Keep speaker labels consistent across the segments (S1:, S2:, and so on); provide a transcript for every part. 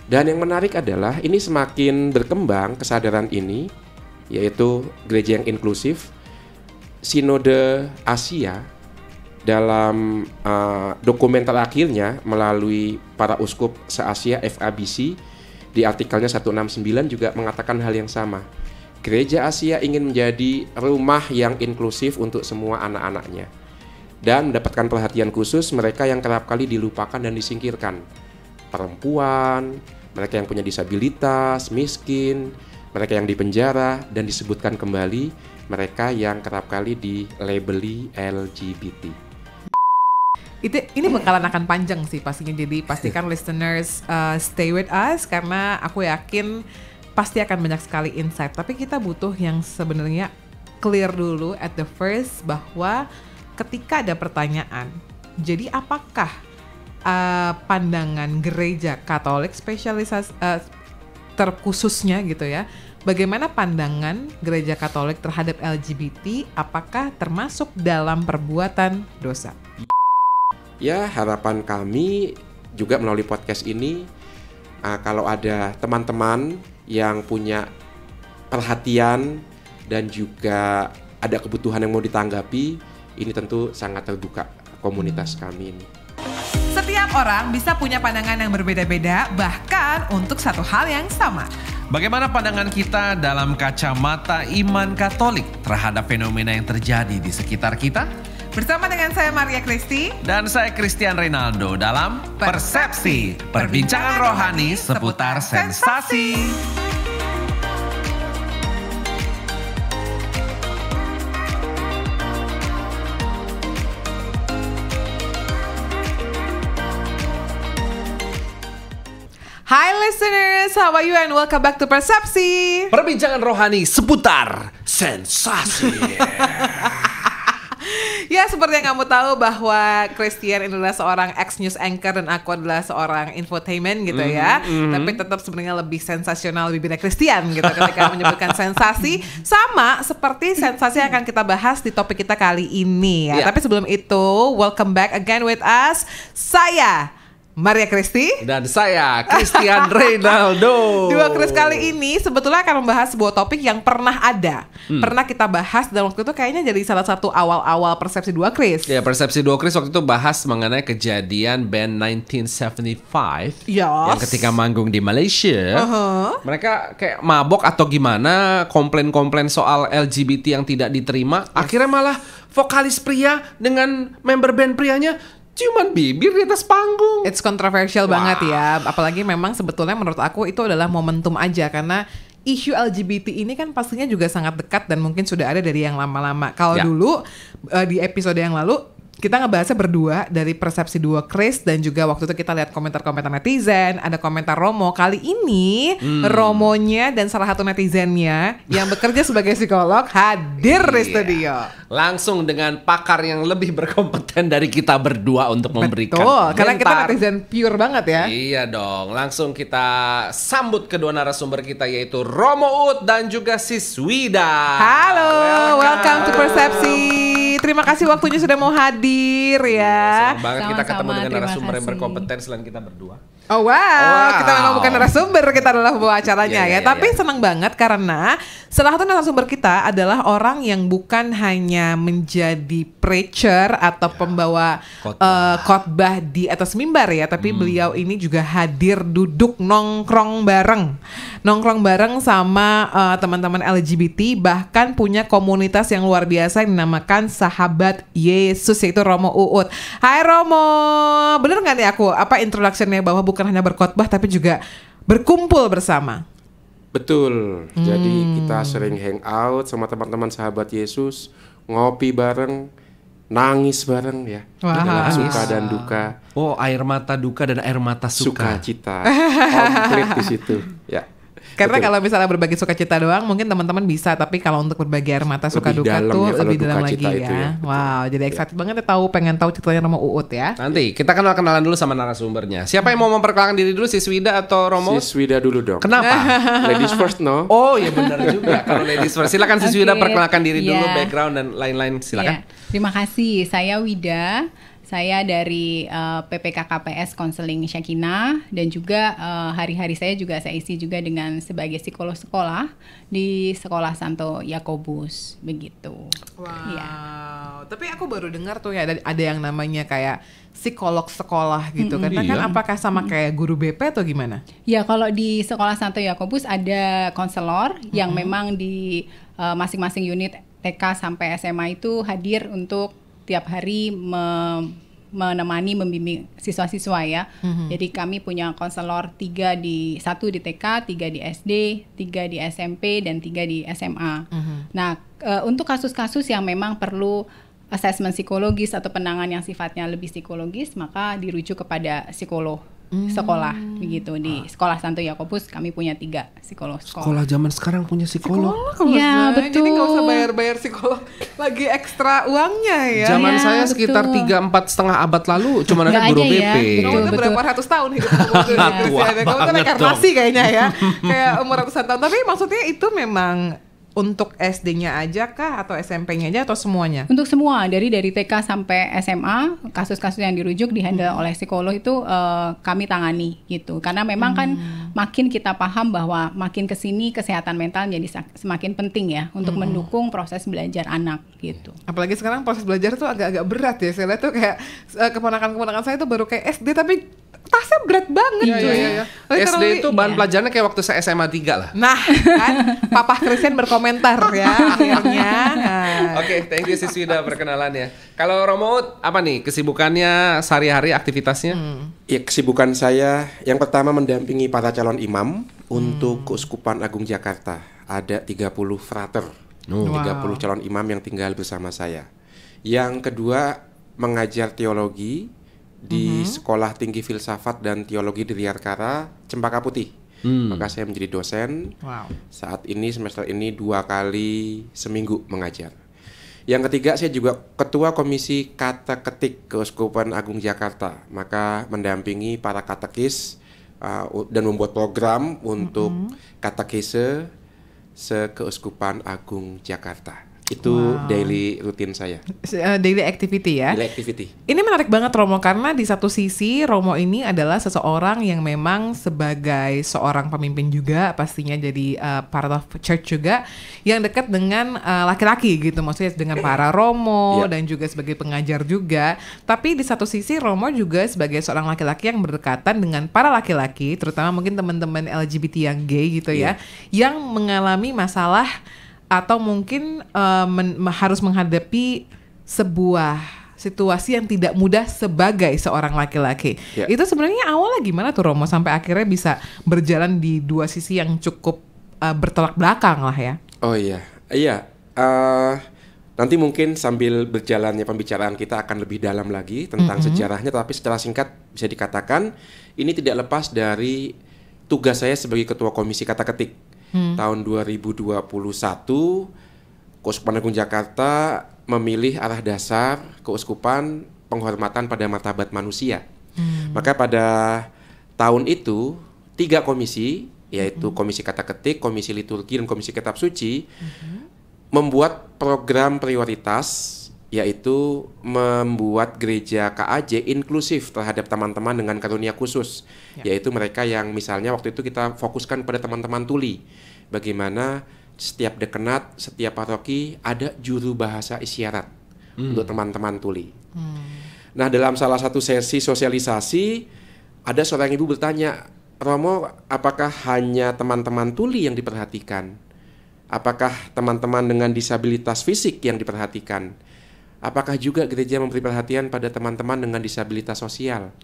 S1: Dan yang menarik adalah ini semakin berkembang kesadaran ini, yaitu gereja yang inklusif. Sinode Asia dalam dokumen terakhirnya melalui para uskup se-Asia FABC di artikelnya 169 juga mengatakan hal yang sama. Gereja Asia ingin menjadi rumah yang inklusif untuk semua anak-anaknya dan mendapatkan perhatian khusus mereka yang kerap kali dilupakan dan disingkirkan. Perempuan, mereka yang punya disabilitas, miskin, mereka yang dipenjara, dan disebutkan kembali mereka yang kerap kali dilabeli LGBT.
S2: Ini bakalan akan panjang sih pastinya, jadi pastikan listeners stay with us karena aku yakin pasti akan banyak sekali insight. Tapi kita butuh yang sebenarnya clear dulu at the first bahwa ketika ada pertanyaan, jadi apakah pandangan gereja Katolik spesialisasi terkhususnya gitu ya, bagaimana pandangan gereja Katolik terhadap LGBT, apakah termasuk dalam perbuatan dosa?
S1: Ya, harapan kami juga melalui podcast ini, kalau ada teman-teman yang punya perhatian dan juga ada kebutuhan yang mau ditanggapi, ini tentu sangat terbuka komunitas kami ini.
S2: Setiap orang bisa punya pandangan yang berbeda-beda, bahkan untuk satu hal yang sama.
S3: Bagaimana pandangan kita dalam kacamata iman Katolik terhadap fenomena yang terjadi di sekitar kita?
S2: Bersama dengan saya Maria Kristi
S3: Dan saya Christian Reynaldo dalam Persepsi, perbincangan rohani seputar sensasi.
S2: Hi listeners, how are you and welcome back to Persepsi.
S3: Perbincangan rohani seputar sensasi.
S2: Ya, seperti yang kamu tahu bahwa Christian adalah seorang ex-news anchor dan aku adalah seorang infotainment gitu ya. Tapi tetap sebenarnya lebih sensasional bibirnya Christian gitu ketika menyebutkan sensasi. Sama seperti sensasi yang akan kita bahas di topik kita kali ini ya. Tapi sebelum itu, welcome back again with us. Saya Maria Kristi
S3: Dan saya Christian Reynaldo.
S2: Dua Chris kali ini sebetulnya akan membahas sebuah topik yang pernah ada, pernah kita bahas dan waktu itu kayaknya jadi salah satu awal-awal Persepsi Dua Chris.
S3: Ya, Persepsi Dua Chris waktu itu bahas mengenai kejadian band 1975 yang ketika manggung di Malaysia, mereka kayak mabok atau gimana, komplain-komplain soal LGBT yang tidak diterima. Akhirnya malah vokalis pria dengan member band prianya cuman bibir di atas panggung.
S2: It's controversial banget ya. Apalagi memang sebetulnya menurut aku itu adalah momentum aja. Karena isu LGBT ini kan pastinya juga sangat dekat dan mungkin sudah ada dari yang lama-lama. Kalau dulu di episode yang lalu kita ngebahasnya berdua dari Persepsi Dua Chris dan juga waktu itu kita lihat komentar-komentar netizen, ada komentar Romo. Kali ini Romonya dan salah satu netizennya yang bekerja sebagai psikolog hadir di studio.
S3: Langsung dengan pakar yang lebih berkompeten dari kita berdua untuk memberikan
S2: Betul, karena kita netizen pure banget ya.
S3: Iya dong, langsung kita sambut kedua narasumber kita yaitu Romo Ut dan juga Sis Wida.
S2: Halo, welcome to Persepsi. Terima kasih waktunya sudah mau hadir ya.
S3: Senang banget kita ketemu dengan narasumber yang berkompeten selain kita berdua.
S2: Oh wow, kita memang bukan narasumber, kita adalah pembawa acaranya ya. Tapi senang banget karena salah satu narasumber kita adalah orang yang bukan hanya menjadi preacher atau pembawa khotbah di atas mimbar ya, tapi beliau ini juga hadir duduk nongkrong bareng sama teman-teman LGBT, bahkan punya komunitas yang luar biasa yang dinamakan Sahabat Yesus, yaitu Romo Uut. Hai Romo, bener nggak nih aku introduction-nya bahwa bukan hanya berkhotbah tapi juga berkumpul bersama?
S1: Betul. Jadi kita sering hangout sama teman-teman Sahabat Yesus, ngopi bareng, nangis bareng ya. Dalam suka dan duka.
S3: Oh, air mata duka dan air mata suka.
S1: Sukacita. Komplit di situ. Ya.
S2: Karena kalau misalnya berbagi sukacita doang mungkin teman-teman bisa, tapi kalau untuk berbagi air mata suka
S1: lebih
S2: duka
S1: dalam
S2: tuh
S1: ya,
S2: lebih dalam lagi
S1: itu
S2: ya. Wow, jadi excited banget ya pengen tahu ceritanya Romo Uut ya.
S3: Nanti kita kenalan dulu sama narasumbernya. Siapa yang mau memperkenalkan diri dulu, Sis Wida atau Romo?
S1: Sis Wida dulu dong.
S3: Kenapa?
S1: Ladies first no?
S3: Oh iya benar juga. Kalau ladies first, silakan Sis Wida perkenalkan diri dulu, background dan lain-lain, silakan.
S4: Terima kasih, saya Wida. Saya dari PPKKPS Konseling Syakina, dan juga hari-hari saya juga saya isi juga dengan sebagai psikolog sekolah di Sekolah Santo Yakobus begitu.
S2: Wow.
S4: Ya.
S2: Tapi aku baru dengar tuh ya ada yang namanya kayak psikolog sekolah gitu. Karena kan apakah sama kayak guru BP atau gimana?
S4: Ya, kalau di Sekolah Santo Yakobus ada konselor yang memang di masing-masing unit TK sampai SMA itu hadir untuk tiap hari menemani, membimbing siswa-siswa ya. Jadi kami punya konselor 1 di TK, 3 di SD, 3 di SMP, dan 3 di SMA. Nah, untuk kasus-kasus yang memang perlu asesmen psikologis atau penanganan yang sifatnya lebih psikologis, maka dirujuk kepada psikolog sekolah begitu. Di Sekolah Santo Yakobus kami punya 3 psikolog
S3: Sekolah zaman sekarang punya psikolog.
S4: Ya, betul.
S2: Jadi nggak usah bayar psikolog lagi ekstra uangnya ya.
S3: Zaman
S4: Ya,
S3: saya
S4: betul.
S3: sekitar 3-4,5 abad lalu cuma ada
S4: Nggak
S3: guru
S4: ada
S3: BP.
S4: ya, betul.
S2: Kamu tuh berapa ratus tahun hidup kamu tuh di Indonesia. Kamu tuh reinkarnasi kayaknya ya. Kayak umur ratusan tahun. Tapi maksudnya itu memang untuk SD-nya aja kah atau SMP-nya aja atau semuanya?
S4: Untuk semua dari TK sampai SMA, kasus-kasus yang dirujuk dihandle oleh psikolog itu kami tangani gitu. Karena memang kan makin kita paham bahwa makin kesini kesehatan mental jadi semakin penting ya untuk mendukung proses belajar anak gitu.
S2: Apalagi sekarang proses belajar tuh agak-agak berat ya. Saya lihat tuh kayak keponakan-keponakan saya tuh baru kayak SD tapi tasnya berat banget cuy.
S3: SD itu bahan pelajarannya kayak waktu saya SMA 3 lah.
S2: Nah, kan Papa Christian berkomentar ya akhirnya.
S3: Oke, thank you Siswida perkenalannya. Kalau Romo, apa nih kesibukannya sehari-hari, aktivitasnya?
S1: Ya, kesibukan saya yang pertama mendampingi para calon imam untuk Keuskupan Agung Jakarta. Ada 30 frater, 30 calon imam yang tinggal bersama saya. Yang kedua, mengajar teologi di Sekolah Tinggi Filsafat dan Teologi di Riarkara, Cempaka Putih. Maka saya menjadi dosen. Saat ini semester ini 2 kali seminggu mengajar. Yang ketiga, saya juga ketua komisi kata ketik Keuskupan Agung Jakarta. Maka mendampingi para katekis dan membuat program untuk katekese se-Keuskupan Agung Jakarta. Itu daily rutin saya.
S2: Daily activity ya.
S1: Daily activity.
S2: Ini menarik banget Romo karena di satu sisi Romo ini adalah seseorang yang memang sebagai seorang pemimpin juga pastinya jadi part of church juga yang dekat dengan laki-laki gitu, maksudnya dengan para Romo dan juga sebagai pengajar juga. Tapi di satu sisi Romo juga sebagai seorang laki-laki yang berdekatan dengan para laki-laki, terutama mungkin teman-teman LGBT yang gay gitu ya, yang mengalami masalah atau mungkin harus menghadapi sebuah situasi yang tidak mudah sebagai seorang laki-laki. Itu sebenarnya awalnya gimana tuh Romo sampai akhirnya bisa berjalan di dua sisi yang cukup bertolak belakang lah ya?
S1: Oh iya. Nanti mungkin sambil berjalannya pembicaraan kita akan lebih dalam lagi tentang sejarahnya, tapi secara singkat bisa dikatakan ini tidak lepas dari tugas saya sebagai ketua komisi kata ketik. Tahun 2021 Keuskupan Agung Jakarta memilih arah dasar keuskupan penghormatan pada martabat manusia. Maka pada tahun itu 3 komisi, yaitu komisi kata ketik, komisi liturgi, dan komisi kitab suci membuat program prioritas, yaitu membuat gereja KAJ inklusif terhadap teman-teman dengan karunia khusus, yaitu mereka yang misalnya waktu itu kita fokuskan pada teman-teman tuli. Bagaimana setiap dekenat, setiap paroki ada juru bahasa isyarat untuk teman-teman tuli. Nah, dalam salah satu sesi sosialisasi ada seorang ibu bertanya, Romo, apakah hanya teman-teman tuli yang diperhatikan? Apakah teman-teman dengan disabilitas fisik yang diperhatikan? Apakah juga gereja memberi perhatian pada teman-teman dengan disabilitas sosial?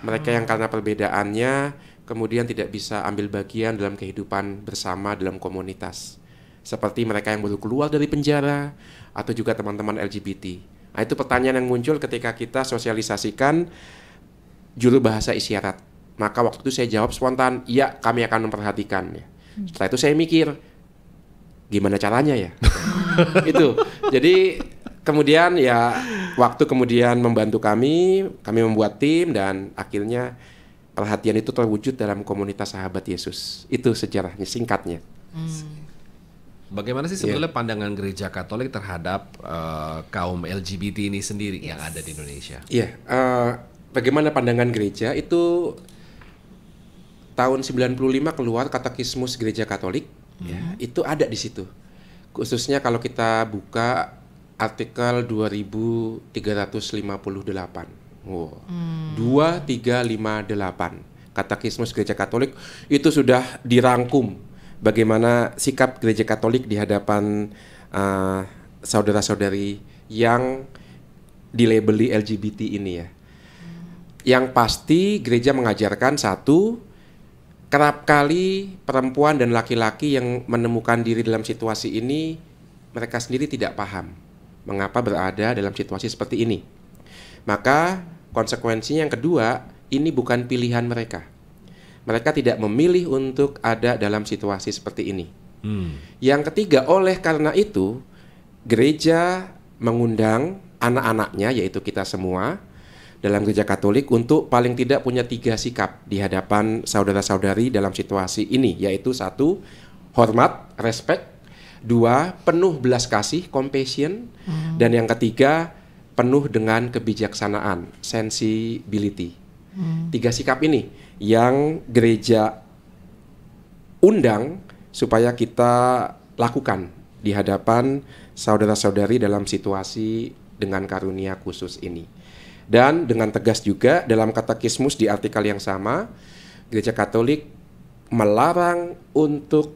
S1: Mereka yang karena perbedaannya kemudian tidak bisa ambil bagian dalam kehidupan bersama dalam komunitas. Seperti mereka yang baru keluar dari penjara atau juga teman-teman LGBT. Nah, itu pertanyaan yang muncul ketika kita sosialisasikan juru bahasa isyarat. Maka waktu itu saya jawab spontan, iya kami akan memperhatikan. Setelah itu saya mikir, gimana caranya ya? Itu. Jadi kemudian waktu kemudian membantu kami membuat tim dan akhirnya perhatian itu terwujud dalam komunitas sahabat Yesus. Itu sejarahnya singkatnya.
S3: Bagaimana sih sebetulnya pandangan gereja Katolik terhadap kaum LGBT ini sendiri yang ada di Indonesia?
S1: Bagaimana pandangan gereja itu tahun 95 keluar Katekismus Gereja Katolik, itu ada di situ. Khususnya kalau kita buka artikel 2358. 2358 Katekismus Gereja Katolik itu sudah dirangkum bagaimana sikap Gereja Katolik di hadapan saudara-saudari yang dilabeli LGBT ini ya. Yang pasti gereja mengajarkan satu, kerap kali perempuan dan laki-laki yang menemukan diri dalam situasi ini mereka sendiri tidak paham mengapa berada dalam situasi seperti ini. Maka konsekuensinya yang kedua, ini bukan pilihan mereka. Mereka tidak memilih untuk ada dalam situasi seperti ini. Yang ketiga, oleh karena itu, gereja mengundang anak-anaknya, yaitu kita semua, dalam gereja Katolik untuk paling tidak punya 3 sikap di hadapan saudara-saudari dalam situasi ini, yaitu 1, hormat, respect, 2, penuh belas kasih, compassion, dan yang ketiga, penuh dengan kebijaksanaan, sensibility. 3 sikap ini yang gereja undang supaya kita lakukan di hadapan saudara-saudari dalam situasi dengan karunia khusus ini. Dan dengan tegas juga dalam Katekismus di artikel yang sama, gereja Katolik melarang untuk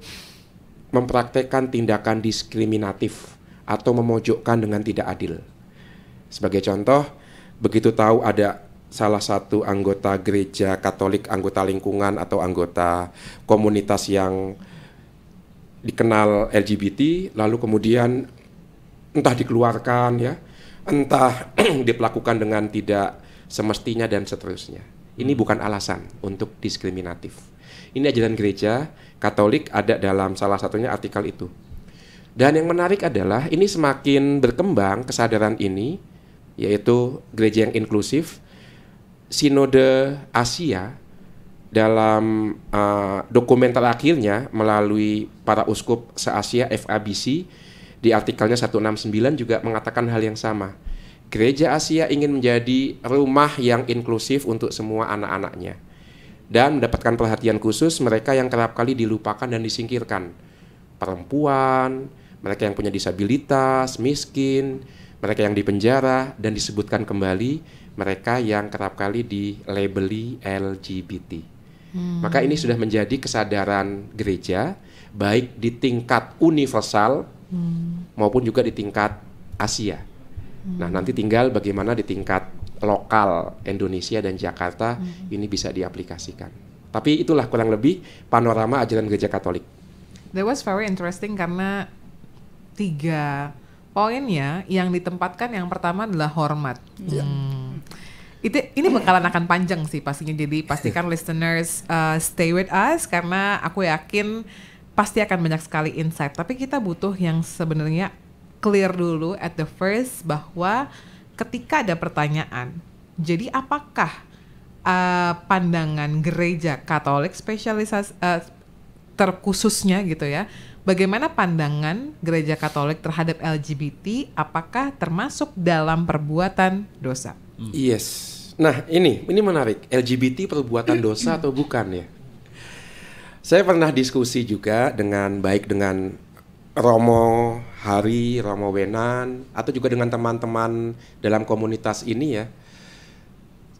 S1: mempraktekkan tindakan diskriminatif atau memojokkan dengan tidak adil. Sebagai contoh, begitu tahu ada salah satu anggota gereja Katolik, anggota lingkungan atau anggota komunitas yang dikenal LGBT, lalu kemudian entah dikeluarkan ya, entah diperlakukan dengan tidak semestinya dan seterusnya. Ini bukan alasan untuk diskriminatif. Ini ajaran gereja Katolik ada dalam salah satunya artikel itu. Dan yang menarik adalah ini semakin berkembang kesadaran ini, yaitu gereja yang inklusif. Sinode Asia dalam dokumen terakhirnya melalui para uskup se-Asia FABC di artikelnya 169 juga mengatakan hal yang sama. Gereja Asia ingin menjadi rumah yang inklusif untuk semua anak-anaknya dan mendapatkan perhatian khusus mereka yang kerap kali dilupakan dan disingkirkan. Perempuan, mereka yang punya disabilitas, miskin, mereka yang dipenjara, dan disebutkan kembali mereka yang kerap kali dilabeli LGBT. Maka ini sudah menjadi kesadaran gereja, baik di tingkat universal maupun juga di tingkat Asia. Nah, nanti tinggal bagaimana di tingkat lokal Indonesia dan Jakarta ini bisa diaplikasikan. Tapi itulah kurang lebih panorama ajaran gereja Katolik.
S2: That was very interesting karena 3 poinnya yang ditempatkan, yang pertama adalah hormat. Ini bakalan akan panjang sih pastinya, jadi pastikan listeners stay with us karena aku yakin pasti akan banyak sekali insight. Tapi kita butuh yang sebenarnya clear dulu at the first, bahwa ketika ada pertanyaan, jadi apakah pandangan gereja Katolik spesialisasi terkhususnya gitu ya, bagaimana pandangan gereja Katolik terhadap LGBT, apakah termasuk dalam perbuatan dosa?
S1: Yes. Nah, ini menarik. LGBT perbuatan dosa atau bukan ya? Saya pernah diskusi juga dengan Romo Hari, Romo Wenan, atau juga dengan teman-teman dalam komunitas ini ya.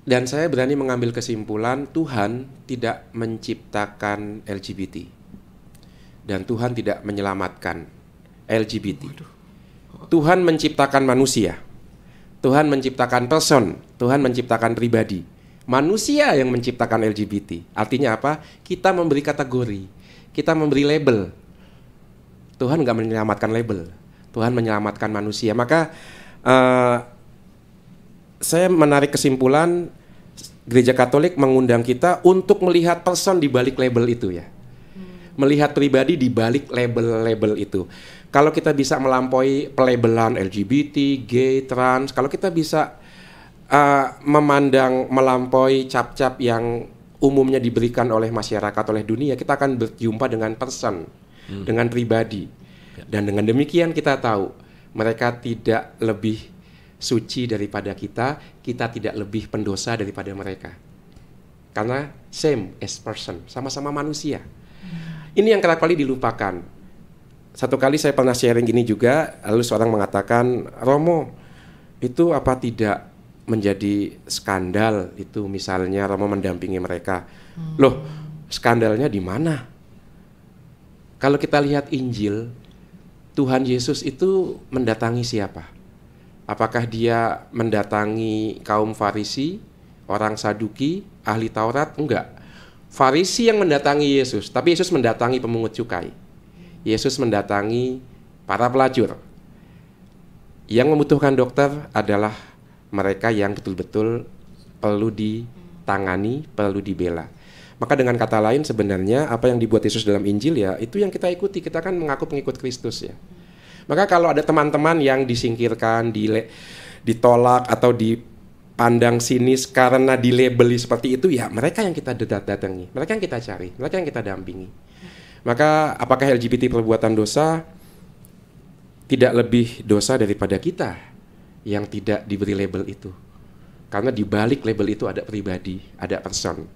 S1: Dan saya berani mengambil kesimpulan Tuhan tidak menciptakan LGBT. Dan Tuhan tidak menyelamatkan LGBT. Tuhan menciptakan manusia. Tuhan menciptakan person. Tuhan menciptakan pribadi. Manusia yang menciptakan LGBT. Artinya apa? Kita memberi kategori. Kita memberi label. Tuhan nggak menyelamatkan label. Tuhan menyelamatkan manusia. Maka saya menarik kesimpulan, Gereja Katolik mengundang kita untuk melihat person di balik label itu ya. Melihat pribadi di balik label-label itu. Kalau kita bisa melampaui pelabelan LGBT, gay, trans, kalau kita bisa memandang melampaui cap-cap yang umumnya diberikan oleh masyarakat, oleh dunia, kita akan berjumpa dengan person, dengan pribadi. Dan dengan demikian kita tahu mereka tidak lebih suci daripada kita tidak lebih pendosa daripada mereka. Karena same as person, sama-sama manusia. Ini yang kerap kali dilupakan. Satu kali saya pernah sharing gini juga, lalu seorang mengatakan, Romo, itu apa tidak menjadi skandal itu misalnya Romo mendampingi mereka? Loh, skandalnya di mana? Kalau kita lihat Injil, Tuhan Yesus itu mendatangi siapa? Apakah dia mendatangi kaum Farisi, orang Saduki, ahli Taurat? Enggak. Farisi yang mendatangi Yesus, tapi Yesus mendatangi pemungut cukai. Yesus mendatangi para pelacur. Yang membutuhkan dokter adalah mereka yang betul-betul perlu ditangani, perlu dibela. Maka dengan kata lain sebenarnya apa yang dibuat Yesus dalam Injil ya itu yang kita ikuti. Kita kan mengaku pengikut Kristus ya. Maka kalau ada teman-teman yang disingkirkan, ditolak atau dipandang sinis karena dilabeli seperti itu, ya mereka yang kita datangi, mereka yang kita cari, mereka yang kita dampingi. Maka apakah LGBT perbuatan dosa? Tidak lebih dosa daripada kita yang tidak diberi label itu. Karena di balik label itu ada pribadi, ada person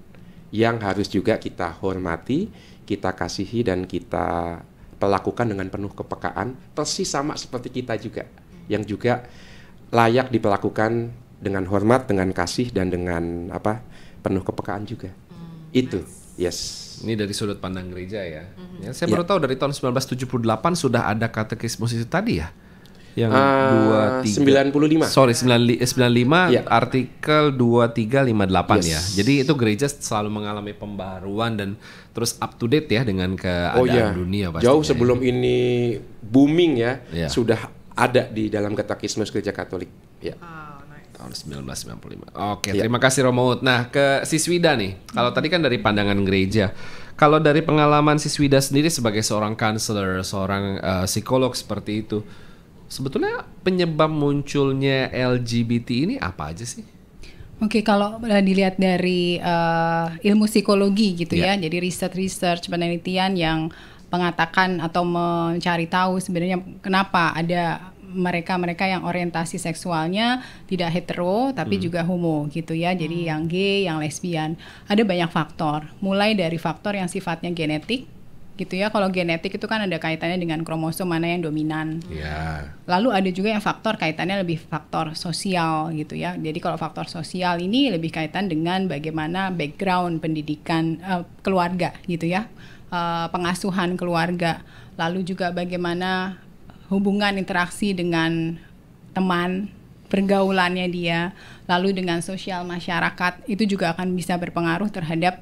S1: yang harus juga kita hormati, kita kasihi dan kita perlakukan dengan penuh kepekaan, persis sama seperti kita juga, yang juga layak diperlakukan dengan hormat, dengan kasih dan dengan penuh kepekaan juga. Itu, yes.
S3: Ini dari sudut pandang gereja ya. Ya saya baru tahu dari tahun 1978 sudah ada katekismus itu tadi ya. Yang
S1: 95.
S3: Sorry, 95 artikel 2358 ya. Jadi itu gereja selalu mengalami pembaruan dan terus up to date ya dengan keadaan dunia pastinya.
S1: Jauh sebelum ini booming ya, sudah ada di dalam katekismus Gereja Katolik. Ya.
S3: Tahun 1995. Oke, terima kasih Romo. Nah, ke Siswida nih. Kalau tadi kan dari pandangan gereja. Kalau dari pengalaman Siswida sendiri sebagai seorang counselor, seorang psikolog seperti itu, sebetulnya penyebab munculnya LGBT ini apa aja sih?
S4: Oke, kalau dilihat dari ilmu psikologi gitu ya, jadi research penelitian yang mengatakan atau mencari tahu sebenarnya kenapa ada mereka yang orientasi seksualnya tidak hetero tapi juga homo gitu ya. Jadi yang gay, yang lesbian. Ada banyak faktor. Mulai dari faktor yang sifatnya genetik gitu ya. Kalau genetik itu kan ada kaitannya dengan kromosom mana yang dominan. Lalu ada juga yang faktor kaitannya lebih faktor sosial gitu ya. Jadi kalau faktor sosial ini lebih kaitan dengan bagaimana background pendidikan keluarga gitu ya. Pengasuhan keluarga. Lalu juga bagaimana hubungan interaksi dengan teman, pergaulannya dia, lalu dengan sosial masyarakat, itu juga akan bisa berpengaruh terhadap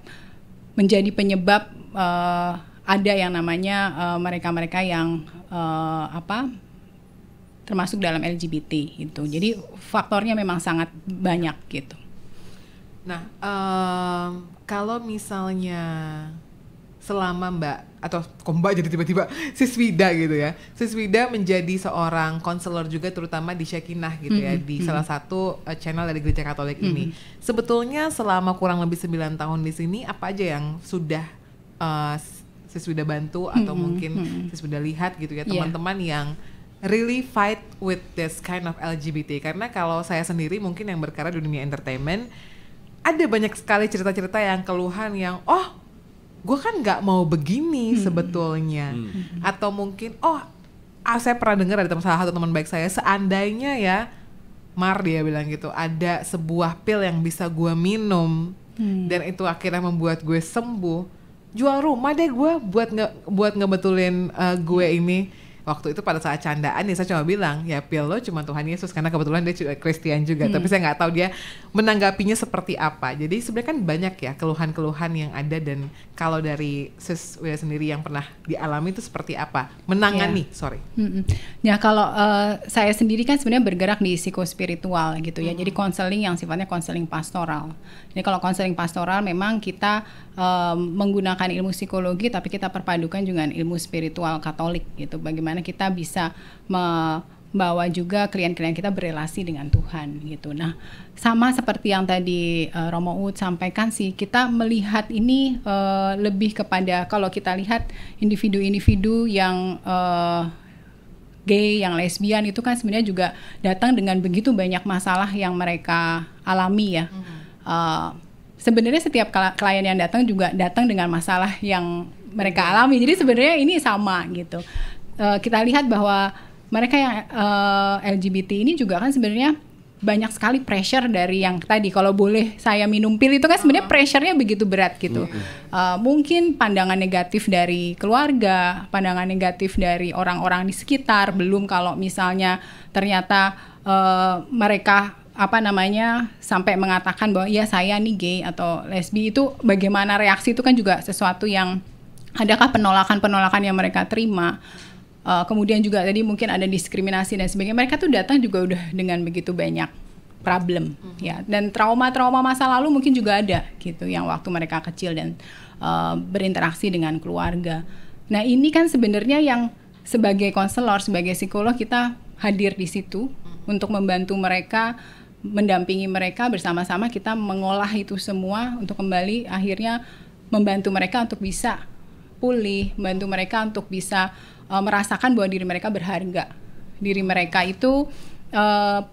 S4: menjadi penyebab ada yang namanya mereka-mereka yang termasuk dalam LGBT itu. Jadi faktornya memang sangat banyak gitu.
S2: Nah, kalau misalnya selama Mbak atau kok Mbak jadi tiba-tiba Siswida gitu ya. Siswida menjadi seorang konselor juga terutama di Shekinah gitu ya, di salah satu channel dari Gereja Katolik ini. Sebetulnya selama kurang lebih 9 tahun di sini apa aja yang sudah Siswida bantu atau mungkin Siswida lihat gitu ya teman-teman yang really fight with this kind of LGBT? Karena kalau saya sendiri mungkin yang berkarya di dunia entertainment ada banyak sekali cerita-cerita yang keluhan yang gue kan nggak mau begini sebetulnya, atau mungkin saya pernah dengar dari salah satu teman baik saya, seandainya ya Mar dia bilang gitu, ada sebuah pil yang bisa gue minum dan itu akhirnya membuat gue sembuh, jual rumah deh gue buat ngebetulin gue ini. Waktu itu pada saat candaan ya saya cuma bilang ya pil lo cuma Tuhan Yesus, karena kebetulan dia juga Kristen juga, tapi saya nggak tahu dia menanggapinya seperti apa. Jadi sebenarnya kan banyak ya keluhan-keluhan yang ada, dan kalau dari Siswida sendiri yang pernah dialami itu seperti apa menangani?
S4: Ya kalau saya sendiri kan sebenarnya bergerak di psikospiritual gitu ya, jadi konseling yang sifatnya konseling pastoral. Jadi kalau konseling pastoral memang kita menggunakan ilmu psikologi tapi kita perpadukan dengan ilmu spiritual Katolik gitu, bagaimana kita bisa membawa juga klien-klien kita berelasi dengan Tuhan gitu. Nah, sama seperti yang tadi Romo Ud sampaikan sih, kita melihat ini lebih kepada kalau kita lihat individu-individu yang gay, yang lesbian itu kan sebenarnya juga datang dengan begitu banyak masalah yang mereka alami ya. Sebenarnya setiap klien yang datang juga datang dengan masalah yang mereka alami. Jadi sebenarnya ini sama gitu. Kita lihat bahwa mereka yang LGBT ini juga kan sebenarnya banyak sekali pressure dari yang tadi, kalau boleh saya minum pil itu kan sebenarnya pressure-nya begitu berat gitu. Mungkin pandangan negatif dari keluarga, pandangan negatif dari orang-orang di sekitar, belum kalau misalnya ternyata mereka sampai mengatakan bahwa ya saya nih gay atau lesbi, itu bagaimana reaksi itu kan juga sesuatu yang adakah penolakan yang mereka terima. Kemudian juga tadi mungkin ada diskriminasi dan sebagainya. Mereka tuh datang juga udah dengan begitu banyak problem ya, dan trauma masa lalu mungkin juga ada gitu yang waktu mereka kecil dan berinteraksi dengan keluarga. Nah ini kan sebenarnya yang sebagai konselor, sebagai psikolog kita hadir di situ untuk membantu mereka, mendampingi mereka, bersama-sama kita mengolah itu semua untuk kembali akhirnya membantu mereka untuk bisa pulih, membantu mereka untuk bisa merasakan bahwa diri mereka berharga, diri mereka itu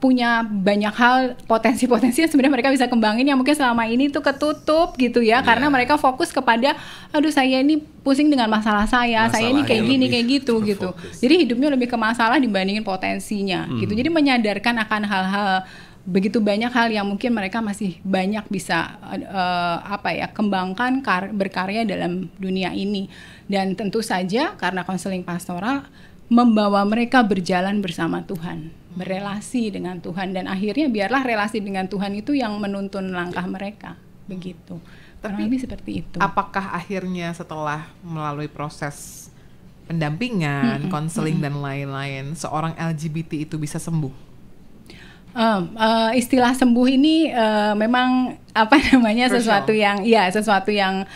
S4: punya banyak hal, potensi-potensi yang sebenarnya mereka bisa kembangin yang mungkin selama ini tuh ketutup gitu ya, karena mereka fokus kepada aduh saya ini pusing dengan masalah saya ini kayak gini kayak gitu. Jadi hidupnya lebih ke masalah dibandingin potensinya gitu. Jadi menyadarkan akan hal-hal, begitu banyak hal yang mungkin mereka masih banyak bisa kembangkan, berkarya dalam dunia ini. Dan tentu saja karena konseling pastoral membawa mereka berjalan bersama Tuhan, berelasi dengan Tuhan, dan akhirnya biarlah relasi dengan Tuhan itu yang menuntun langkah mereka, begitu. Tapi lebih seperti itu.
S2: Apakah akhirnya setelah melalui proses pendampingan, konseling dan lain-lain, seorang LGBT itu bisa sembuh?
S4: Istilah sembuh ini memang sesuatu yang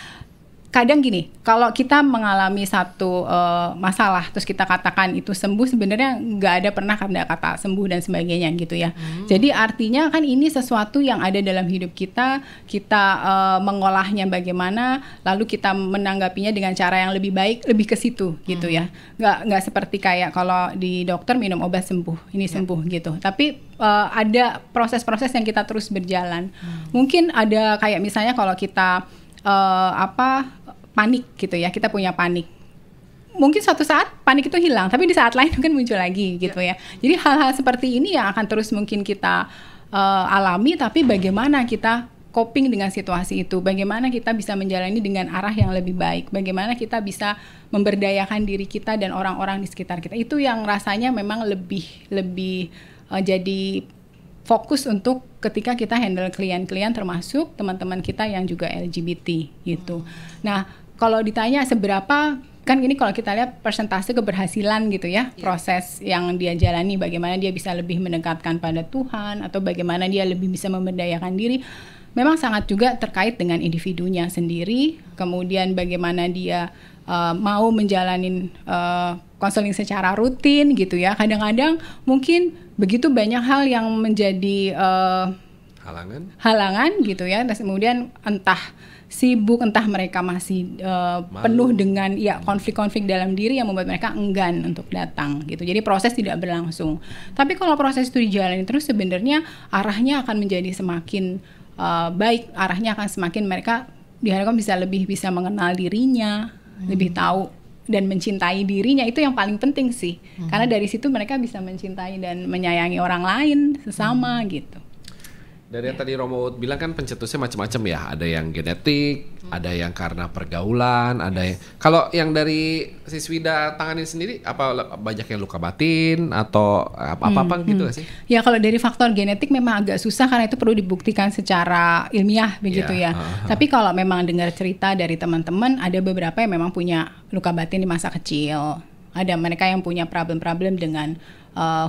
S4: kadang gini, kalau kita mengalami satu masalah terus kita katakan itu sembuh, sebenarnya nggak ada pernah kata sembuh dan sebagainya gitu ya. Jadi artinya kan ini sesuatu yang ada dalam hidup kita mengolahnya bagaimana, lalu kita menanggapinya dengan cara yang lebih baik, lebih ke situ gitu ya. Nggak seperti kayak kalau di dokter minum obat sembuh, ini sembuh gitu. Tapi ada proses-proses yang kita terus berjalan. Mungkin ada kayak misalnya kalau kita panik gitu ya, kita punya panik. Mungkin suatu saat panik itu hilang, tapi di saat lain mungkin muncul lagi gitu ya. Jadi hal-hal seperti ini yang akan terus mungkin kita alami, tapi bagaimana kita coping dengan situasi itu, bagaimana kita bisa menjalani dengan arah yang lebih baik, bagaimana kita bisa memberdayakan diri kita dan orang-orang di sekitar kita. Itu yang rasanya memang lebih jadi fokus untuk ketika kita handle klien-klien, termasuk teman-teman kita yang juga LGBT gitu. Nah, kalau ditanya seberapa, kan ini kalau kita lihat persentase keberhasilan gitu ya, proses yang dia jalani, bagaimana dia bisa lebih mendekatkan pada Tuhan, atau bagaimana dia lebih bisa memberdayakan diri, memang sangat juga terkait dengan individunya sendiri, kemudian bagaimana dia mau menjalanin konseling secara rutin gitu ya. Kadang-kadang mungkin begitu banyak hal yang menjadi halangan gitu ya. Dan kemudian entah sibuk, entah mereka masih penuh dengan konflik-konflik dalam diri yang membuat mereka enggan untuk datang gitu. Jadi proses tidak berlangsung. Tapi kalau proses itu dijalani terus, sebenarnya arahnya akan menjadi semakin baik. Arahnya akan semakin mereka diharapkan lebih bisa mengenal dirinya, lebih tahu dan mencintai dirinya. Itu yang paling penting sih. Karena dari situ mereka bisa mencintai dan menyayangi orang lain sesama gitu.
S3: Dari yang tadi Romo bilang kan pencetusnya macam-macam ya. Ada yang genetik, ada yang karena pergaulan, ada yang... Kalau yang dari si Swida tanganin sendiri, apa banyak yang luka batin atau apa-apa gitu gak sih? Ya
S4: kalau dari faktor genetik memang agak susah, karena itu perlu dibuktikan secara ilmiah begitu ya. Tapi kalau memang dengar cerita dari teman-teman, ada beberapa yang memang punya luka batin di masa kecil. Ada mereka yang punya problem-problem dengan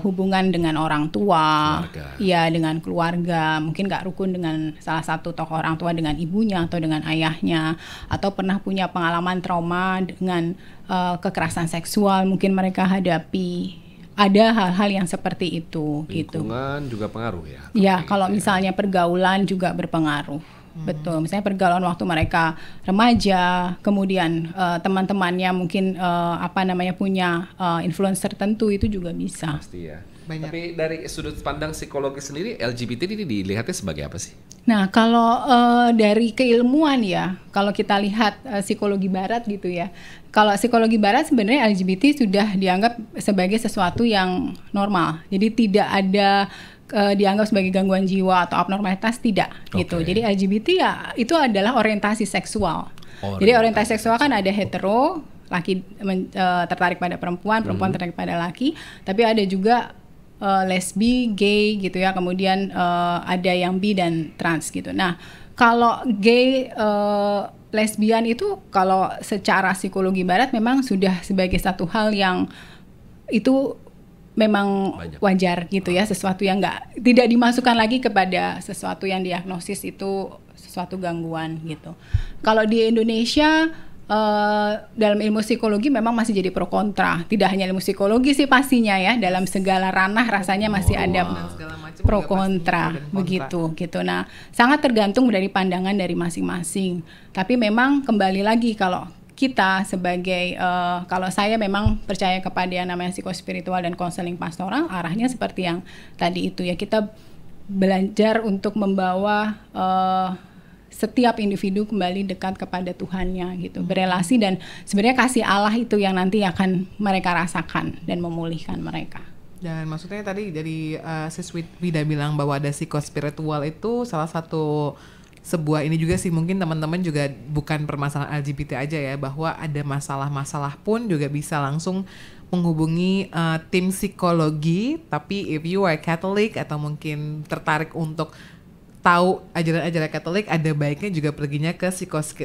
S4: hubungan dengan orang tua, dengan keluarga, mungkin gak rukun dengan salah satu tokoh orang tua, dengan ibunya atau dengan ayahnya, atau pernah punya pengalaman trauma dengan kekerasan seksual mungkin mereka hadapi. Ada hal-hal yang seperti itu.
S3: Lingkungan gitu juga pengaruh ya?
S4: Ya, kalau misalnya pergaulan juga berpengaruh. Betul, misalnya pergaulan waktu mereka remaja, kemudian teman-temannya mungkin punya influencer tertentu, itu juga bisa.
S3: Pasti ya.
S2: Banyak.
S3: Tapi dari sudut pandang psikologi sendiri, LGBT ini dilihatnya sebagai apa sih?
S4: Nah, kalau dari keilmuan ya, kalau kita lihat psikologi barat gitu ya, kalau psikologi barat sebenarnya LGBT sudah dianggap sebagai sesuatu yang normal. Jadi tidak ada dianggap sebagai gangguan jiwa atau abnormalitas, tidak gitu. Jadi LGBT ya itu adalah orientasi seksual. Jadi orientasi seksual kan ada hetero, laki tertarik pada perempuan, perempuan tertarik pada laki, tapi ada juga lesbi, gay gitu ya. Kemudian ada yang bi dan trans gitu. Nah, kalau gay, lesbian itu kalau secara psikologi barat memang sudah sebagai satu hal yang itu memang wajar gitu ya, sesuatu yang tidak dimasukkan lagi kepada sesuatu yang diagnosis itu sesuatu gangguan gitu. Kalau di Indonesia dalam ilmu psikologi memang masih jadi pro kontra. Tidak hanya ilmu psikologi sih pastinya ya, dalam segala ranah rasanya masih ada pro kontra begitu gitu. Nah, sangat tergantung dari pandangan dari masing-masing. Tapi memang kembali lagi kalau kita sebagai kalau saya memang percaya kepada yang namanya psikospiritual dan konseling pastoral, arahnya seperti yang tadi itu ya, kita belajar untuk membawa setiap individu kembali dekat kepada Tuhannya gitu, berelasi, dan sebenarnya kasih Allah itu yang nanti akan mereka rasakan dan memulihkan mereka.
S2: Dan maksudnya tadi dari Sis Wida bilang bahwa ada psikospiritual itu salah satu sebuah ini juga sih, mungkin teman-teman juga bukan permasalahan LGBT aja ya, bahwa ada masalah-masalah pun juga bisa langsung menghubungi tim psikologi. Tapi if you are Catholic atau mungkin tertarik untuk tahu ajaran-ajaran Katolik, ada baiknya juga perginya ke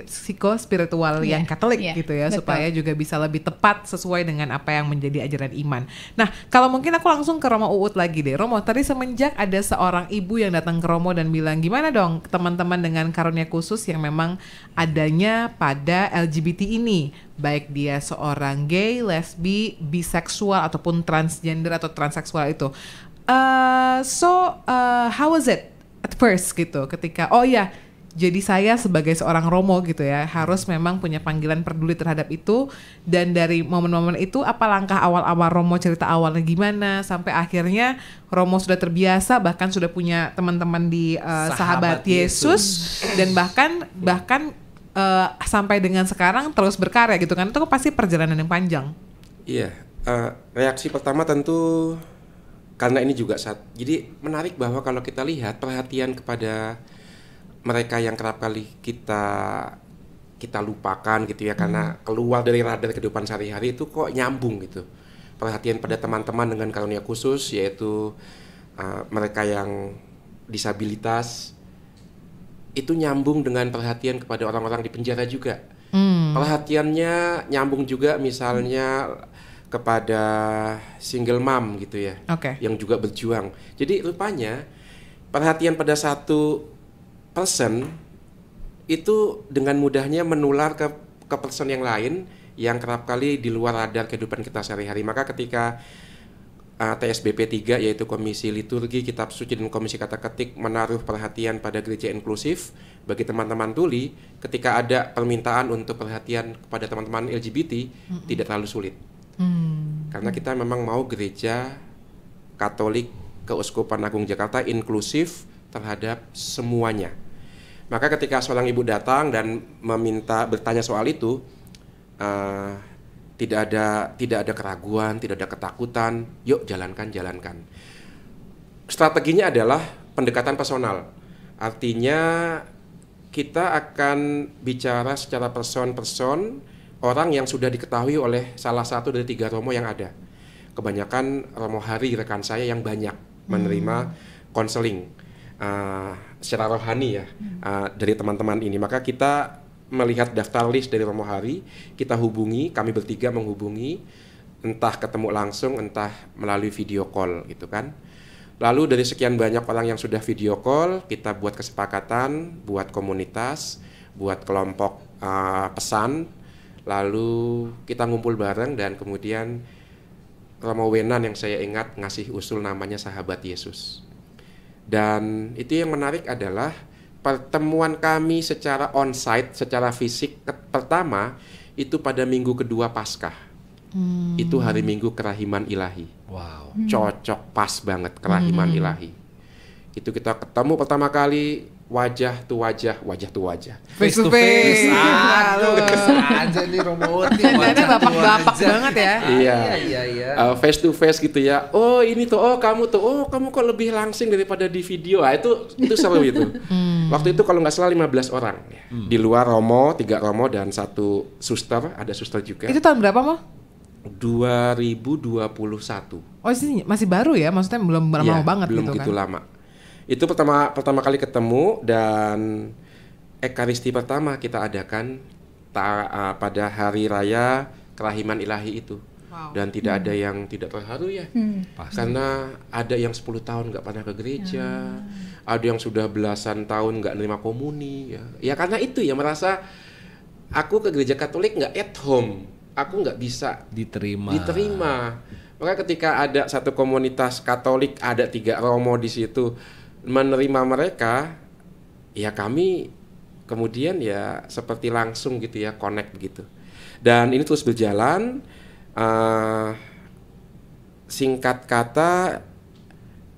S2: psikospiritual yang Katolik gitu ya, betul, supaya juga bisa lebih tepat sesuai dengan apa yang menjadi ajaran iman. Nah, kalau mungkin aku langsung ke Romo Uut lagi deh. Romo, tadi semenjak ada seorang ibu yang datang ke Romo dan bilang, gimana dong teman-teman dengan karunia khusus yang memang adanya pada LGBT ini, baik dia seorang gay, lesbi, biseksual ataupun transgender atau transseksual itu. How was it at first gitu, ketika jadi saya sebagai seorang Romo gitu ya, harus memang punya panggilan peduli terhadap itu. Dan dari momen-momen itu, apa langkah awal-awal Romo, cerita awalnya gimana, sampai akhirnya Romo sudah terbiasa, bahkan sudah punya teman-teman di Sahabat Yesus. Dan bahkan sampai dengan sekarang terus berkarya gitu kan. Itu pasti perjalanan yang panjang.
S1: Iya, reaksi pertama tentu karena ini juga jadi menarik bahwa kalau kita lihat perhatian kepada mereka yang kerap kali kita lupakan gitu ya, karena keluar dari radar kehidupan sehari-hari, itu kok nyambung gitu. Perhatian pada teman-teman dengan karunia khusus, yaitu mereka yang disabilitas, itu nyambung dengan perhatian kepada orang-orang di penjara juga. Perhatiannya nyambung juga misalnya kepada single mom gitu ya, yang juga berjuang. Jadi rupanya perhatian pada satu person itu dengan mudahnya menular ke person yang lain yang kerap kali di luar radar kehidupan kita sehari-hari. Maka ketika TSBP 3, yaitu Komisi Liturgi, Kitab Suci, dan Komisi Kata Ketik menaruh perhatian pada gereja inklusif bagi teman-teman tuli, ketika ada permintaan untuk perhatian kepada teman-teman LGBT, tidak terlalu sulit. Karena kita memang mau gereja Katolik Keuskupan Agung Jakarta inklusif terhadap semuanya. Maka ketika seorang ibu datang dan bertanya soal itu, tidak ada keraguan, tidak ada ketakutan. Yuk jalankan. Strateginya adalah pendekatan personal. Artinya kita akan bicara secara person orang yang sudah diketahui oleh salah satu dari 3 Romo yang ada. Kebanyakan Romo Hari, rekan saya, yang banyak menerima konseling secara rohani ya dari teman-teman ini. Maka kita melihat daftar list dari Romo Hari, kita hubungi, kami bertiga menghubungi, entah ketemu langsung, entah melalui video call gitu kan. Lalu dari sekian banyak orang yang sudah video call, kita buat kesepakatan, buat komunitas, buat kelompok pesan. Lalu kita ngumpul bareng, dan kemudian Romo Wenan yang saya ingat ngasih usul namanya Sahabat Yesus. Dan itu yang menarik adalah pertemuan kami secara onsite, secara fisik pertama itu pada minggu kedua Paskah. Itu hari Minggu Kerahiman Ilahi.
S3: Wow.
S1: Cocok, pas banget Kerahiman Ilahi. Itu kita ketemu pertama kali wajah tuh wajah.
S2: Face to face.
S3: Aduh, bisa aja nih Romo Urti.
S2: Dandannya bapak-bapak banget ya.
S1: Iya.
S3: Face
S1: to face gitu ya. Oh ini tuh, oh kamu tuh, oh kamu kok lebih langsing daripada di video. Itu seru itu. Waktu itu kalau nggak salah 15 orang. Di luar Romo, 3 Romo dan 1 suster, ada suster juga.
S2: Itu tahun berapa Mo?
S1: 2021.
S2: Oh sih masih baru ya, maksudnya belum lama banget
S1: belum
S2: gitu
S1: begitu
S2: kan?
S1: lama. Itu pertama kali ketemu dan Ekaristi pertama kita adakan pada hari raya Kerahiman Ilahi itu. Wow. Dan tidak ada yang tidak terharu ya, karena ada yang 10 tahun nggak pernah ke gereja, ada yang sudah belasan tahun nggak nerima komuni ya karena itu ya merasa aku ke gereja Katolik nggak at home. Aku nggak bisa diterima. Maka ketika ada satu komunitas Katolik, ada 3 Romo di situ menerima mereka, ya kami kemudian ya seperti langsung gitu ya connect gitu. Dan ini terus berjalan. Singkat kata,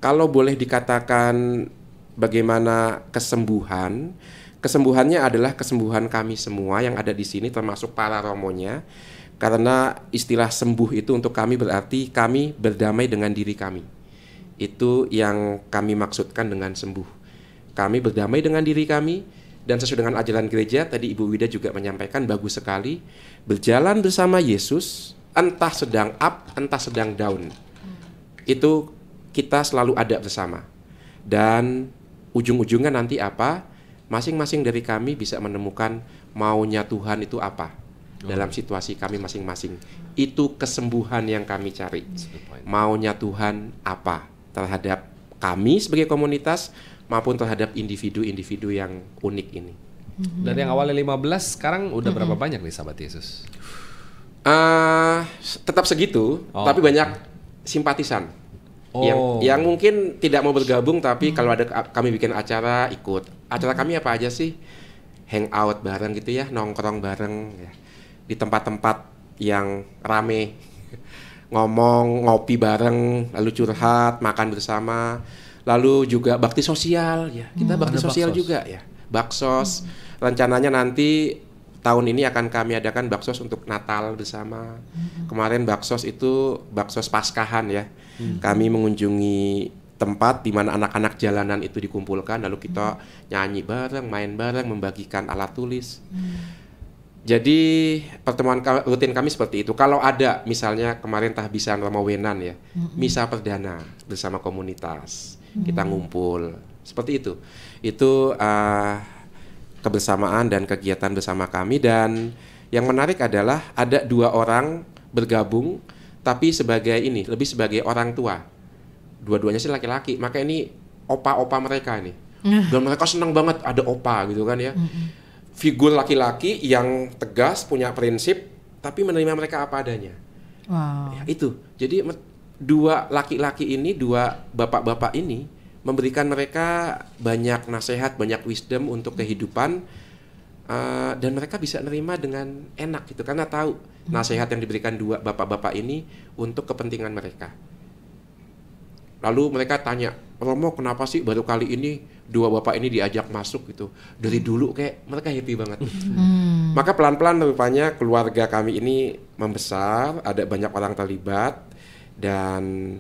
S1: kalau boleh dikatakan bagaimana kesembuhannya adalah kesembuhan kami semua yang ada di sini, termasuk para romonya. Karena istilah sembuh itu untuk kami berarti kami berdamai dengan diri kami. Itu yang kami maksudkan dengan sembuh. Kami berdamai dengan diri kami, dan sesuai dengan ajaran gereja, tadi Ibu Wida juga menyampaikan bagus sekali, berjalan bersama Yesus, entah sedang up, entah sedang down. Itu kita selalu ada bersama. Dan ujung-ujungnya nanti apa? Masing-masing dari kami bisa menemukan maunya Tuhan itu apa dalam situasi kami masing-masing. Itu kesembuhan yang kami cari. Maunya Tuhan apa terhadap kami sebagai komunitas maupun terhadap individu-individu yang unik ini.
S3: Dari yang awalnya 15 sekarang udah berapa banyak nih sahabat Yesus?
S1: Tetap segitu, tapi banyak simpatisan. Yang mungkin tidak mau bergabung, tapi kalau ada kami bikin acara ikut. Acara kami apa aja sih? Hangout bareng gitu ya, nongkrong bareng ya. Di tempat-tempat yang rame, ngomong, ngopi bareng, lalu curhat, makan bersama, lalu juga bakti sosial ya. Kita bakti sosial juga ya. Baksos. Rencananya nanti tahun ini akan kami adakan baksos untuk Natal bersama. Kemarin baksos itu baksos Paskahan ya. Kami mengunjungi tempat di mana anak-anak jalanan itu dikumpulkan, lalu kita nyanyi bareng, main bareng, membagikan alat tulis. Jadi pertemuan rutin kami seperti itu. Kalau ada misalnya kemarin tahbisan Romo Wenan ya, misa perdana bersama komunitas, kita ngumpul seperti itu. Itu kebersamaan dan kegiatan bersama kami. Dan yang menarik adalah ada 2 orang bergabung, tapi lebih sebagai orang tua. Dua-duanya sih laki-laki, maka ini opa-opa mereka ini. Dan mereka senang banget ada opa gitu kan ya. Figur laki-laki yang tegas, punya prinsip, tapi menerima mereka apa adanya. Wow. Ya, itu. Jadi 2 laki-laki ini, 2 bapak-bapak ini memberikan mereka banyak nasihat, banyak wisdom untuk kehidupan, dan mereka bisa nerima dengan enak gitu, karena tahu nasihat yang diberikan 2 bapak-bapak ini untuk kepentingan mereka. Lalu mereka tanya, Romo kenapa sih baru kali ini 2 bapak ini diajak masuk gitu? Dari dulu kayak mereka happy banget. Maka pelan-pelan rupanya keluarga kami ini membesar, ada banyak orang terlibat, dan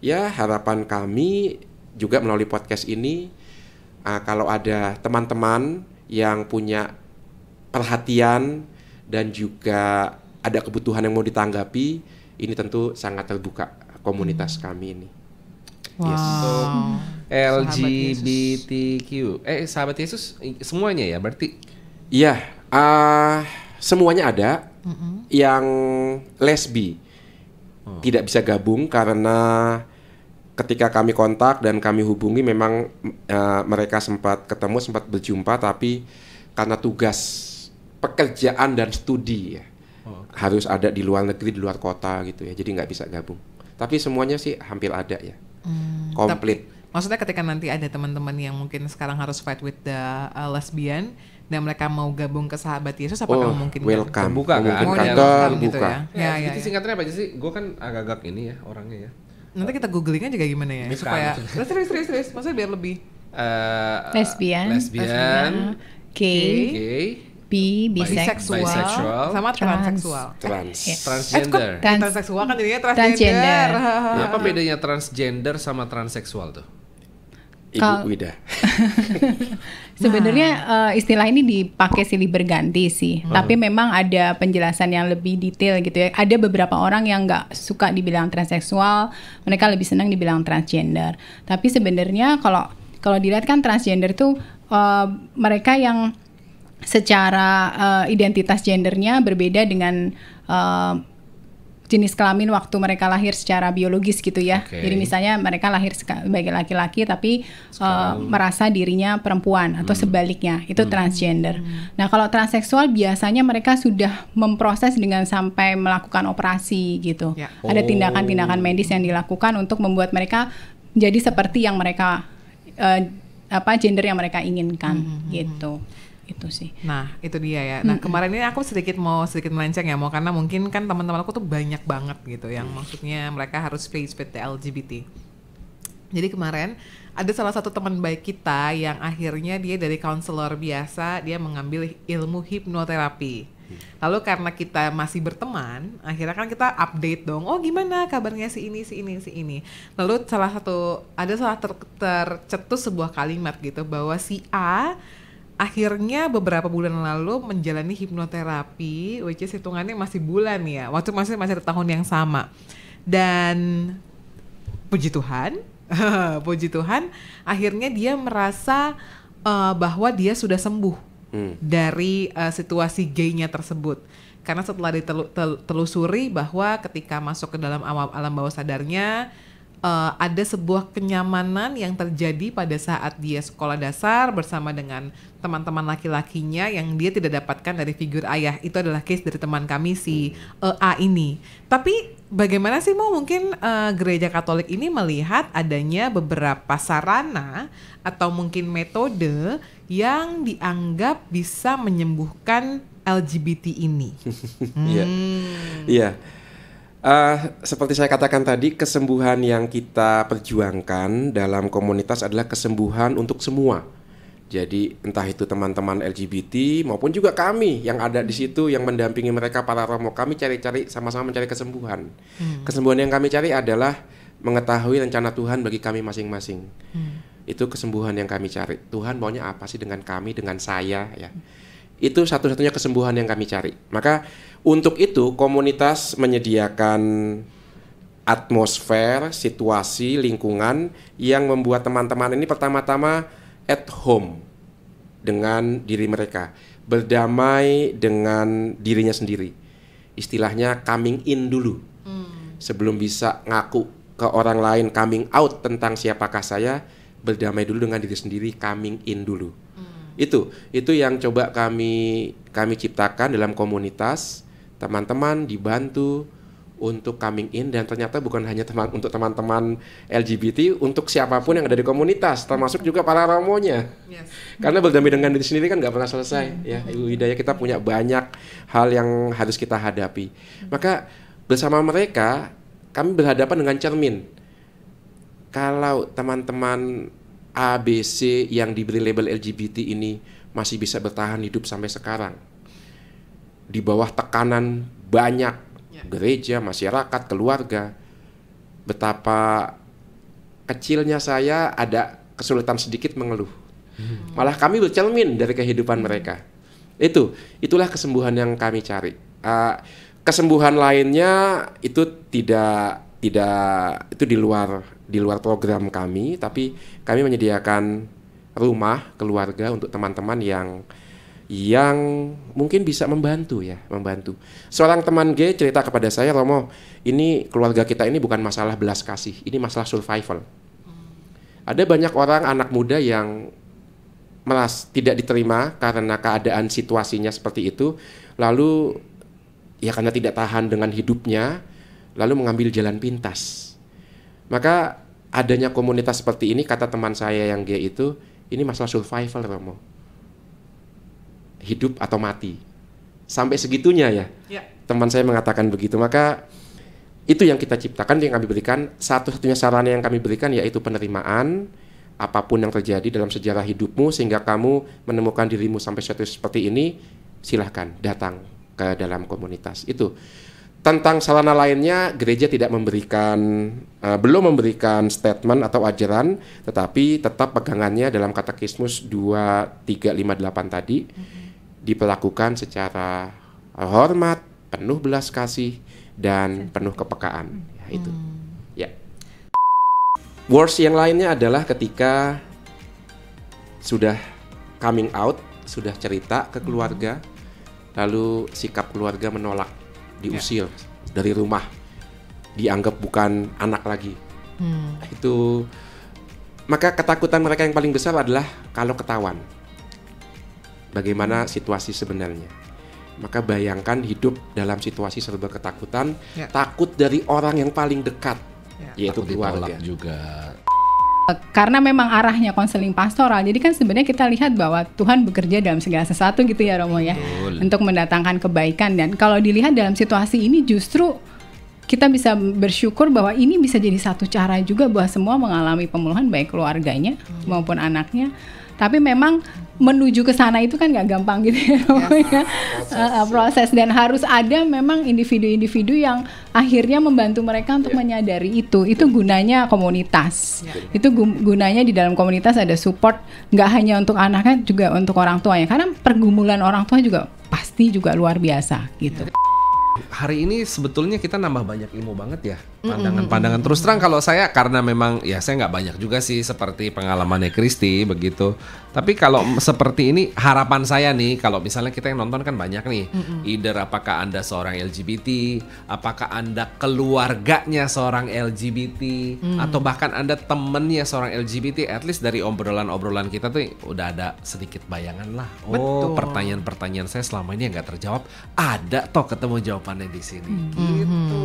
S1: ya harapan kami juga melalui podcast ini, kalau ada teman-teman yang punya perhatian dan juga ada kebutuhan yang mau ditanggapi, ini tentu sangat terbuka komunitas kami ini.
S2: Wow.
S1: Yes.
S3: So, LGBTQ, sahabat Yesus semuanya ya berarti?
S1: Iya, semuanya ada. Yang lesbi tidak bisa gabung karena ketika kami kontak dan kami hubungi memang mereka sempat ketemu, sempat berjumpa, tapi karena tugas pekerjaan dan studi ya, harus ada di luar negeri, di luar kota gitu ya, jadi nggak bisa gabung. Tapi semuanya sih hampir ada ya, komplit.
S2: Maksudnya ketika nanti ada teman-teman yang mungkin sekarang harus fight with the lesbian dan mereka mau gabung ke Sahabat Yesus, apakah mungkin
S1: welcome.
S3: Buka kan?
S2: Welcome gitu ya.
S3: Ya, itu singkatnya apa aja sih? Gue kan agak-agak ini ya orangnya ya.
S2: Nanti kita googling aja kayak gimana ya supaya serius. Maksudnya biar lebih
S4: lesbian, gay,
S2: biseksual, sama transseksual.
S3: Transgender.
S2: Transseksual kan jadinya transgender.
S3: Apa bedanya transgender sama transseksual tuh?
S1: Ibu Wida.
S4: Sebenarnya istilah ini dipakai silih berganti sih, tapi memang ada penjelasan yang lebih detail gitu ya. Ada beberapa orang yang nggak suka dibilang transseksual, mereka lebih senang dibilang transgender. Tapi sebenarnya kalau dilihat kan transgender itu mereka yang secara identitas gendernya berbeda dengan jenis kelamin waktu mereka lahir secara biologis gitu ya. Jadi misalnya mereka lahir sebagai laki-laki tapi merasa dirinya perempuan atau sebaliknya, itu transgender. Nah, kalau transseksual biasanya mereka sudah memproses dengan sampai melakukan operasi gitu. Ada tindakan-tindakan medis yang dilakukan untuk membuat mereka menjadi seperti yang mereka gender yang mereka inginkan gitu. Itu sih.
S2: Nah, itu dia ya. Nah, kemarin ini aku mau sedikit melenceng ya, karena mungkin kan teman-teman aku tuh banyak banget gitu yang maksudnya mereka harus face with the LGBT. Jadi kemarin ada salah satu teman baik kita yang akhirnya dia dari konselor biasa, dia mengambil ilmu hipnoterapi. Lalu karena kita masih berteman, akhirnya kan kita update dong. Oh, gimana kabarnya si ini. Lalu salah tercetus sebuah kalimat gitu bahwa si A akhirnya beberapa bulan lalu menjalani hipnoterapi, which is hitungannya masih bulan ya, waktu masih di tahun yang sama. Dan puji Tuhan, akhirnya dia merasa bahwa dia sudah sembuh dari situasi gay-nya tersebut. Karena setelah ditelusuri bahwa ketika masuk ke dalam alam bawah sadarnya, ada sebuah kenyamanan yang terjadi pada saat dia sekolah dasar bersama dengan teman-teman laki-lakinya yang dia tidak dapatkan dari figur ayah. Itu adalah case dari teman kami si A ini. Tapi bagaimana sih mungkin gereja Katolik ini melihat adanya beberapa sarana atau mungkin metode yang dianggap bisa menyembuhkan LGBT ini?
S1: Iya. Seperti saya katakan tadi, kesembuhan yang kita perjuangkan dalam komunitas adalah kesembuhan untuk semua. Jadi entah itu teman-teman LGBT maupun juga kami yang ada di situ yang mendampingi mereka para romo, kami sama-sama mencari kesembuhan. Kesembuhan yang kami cari adalah mengetahui rencana Tuhan bagi kami masing-masing. Itu kesembuhan yang kami cari. Tuhan maunya apa sih dengan kami, dengan saya ya. Itu satu-satunya kesembuhan yang kami cari. Maka untuk itu komunitas menyediakan atmosfer, situasi, lingkungan yang membuat teman-teman ini pertama-tama at home dengan diri mereka, berdamai dengan dirinya sendiri. Istilahnya coming in dulu. Sebelum bisa ngaku ke orang lain, coming out tentang siapakah saya, berdamai dulu dengan diri sendiri, coming in dulu. Itu yang coba kami ciptakan dalam komunitas. Teman-teman dibantu untuk coming in, dan ternyata bukan hanya untuk teman-teman LGBT, untuk siapapun yang ada di komunitas, termasuk juga para romonya. Karena berdamai dengan diri sendiri kan nggak pernah selesai ya, Ibu Hidayah. Kita punya banyak hal yang harus kita hadapi. Maka bersama mereka kami berhadapan dengan cermin. Kalau teman-teman ABC yang diberi label LGBT ini masih bisa bertahan hidup sampai sekarang di bawah tekanan banyak gereja, masyarakat, keluarga, betapa kecilnya saya ada kesulitan sedikit mengeluh. Malah kami bercermin dari kehidupan mereka. Itulah kesembuhan yang kami cari. Kesembuhan lainnya itu tidak itu di luar program kami, tapi kami menyediakan rumah keluarga untuk teman-teman yang mungkin bisa membantu. Seorang teman gay cerita kepada saya, Romo, ini keluarga kita ini bukan masalah belas kasih, ini masalah survival. Ada banyak orang anak muda yang tidak diterima karena keadaan situasinya seperti itu, lalu ya karena tidak tahan dengan hidupnya, lalu mengambil jalan pintas. Maka adanya komunitas seperti ini, kata teman saya yang gay itu, ini masalah survival, Romo. Hidup atau mati. Sampai segitunya ya. Teman saya mengatakan begitu. Maka itu yang kita ciptakan, yang kami berikan. Satu-satunya sarana yang kami berikan yaitu penerimaan apapun yang terjadi dalam sejarah hidupmu, sehingga kamu menemukan dirimu sampai suatu seperti ini. Silahkan datang ke dalam komunitas itu. Tentang sarana lainnya, gereja tidak belum memberikan statement atau ajaran, tetapi tetap pegangannya dalam Katekismus 2358 tadi, diperlakukan secara hormat, penuh belas kasih, dan penuh kepekaan. Ya, itu. Ya. Words yang lainnya adalah ketika sudah coming out, sudah cerita ke keluarga, lalu sikap keluarga menolak, diusir dari rumah, dianggap bukan anak lagi. Itu, maka ketakutan mereka yang paling besar adalah kalau ketahuan bagaimana situasi sebenarnya. Maka bayangkan hidup dalam situasi serba ketakutan, takut dari orang yang paling dekat, yaitu keluarga
S3: juga.
S4: Karena memang arahnya konseling pastoral, jadi kan sebenarnya kita lihat bahwa Tuhan bekerja dalam segala sesuatu gitu ya Romo ya, untuk mendatangkan kebaikan. Dan kalau dilihat dalam situasi ini justru kita bisa bersyukur bahwa ini bisa jadi satu cara juga bahwa semua mengalami pemulihan, baik keluarganya maupun anaknya. Tapi memang menuju ke sana itu kan nggak gampang gitu ya, proses, dan harus ada memang individu-individu yang akhirnya membantu mereka untuk menyadari itu gunanya komunitas. Itu gunanya di dalam komunitas ada support, nggak hanya untuk anaknya, juga untuk orang tuanya, karena pergumulan orang tua juga pasti juga luar biasa gitu.
S3: Hari ini sebetulnya kita nambah banyak ilmu banget ya, pandangan-pandangan. Terus terang kalau saya, karena memang ya saya nggak banyak juga sih seperti pengalamannya Kristi begitu. Tapi kalau seperti ini, harapan saya nih, kalau misalnya kita yang nonton kan banyak nih, either apakah Anda seorang LGBT, apakah Anda keluarganya seorang LGBT, atau bahkan Anda temennya seorang LGBT, at least dari obrolan-obrolan kita tuh udah ada sedikit bayangan lah. Oh, pertanyaan-pertanyaan saya selama ini yang nggak terjawab, ada toh ketemu jawabannya di sini. Gitu.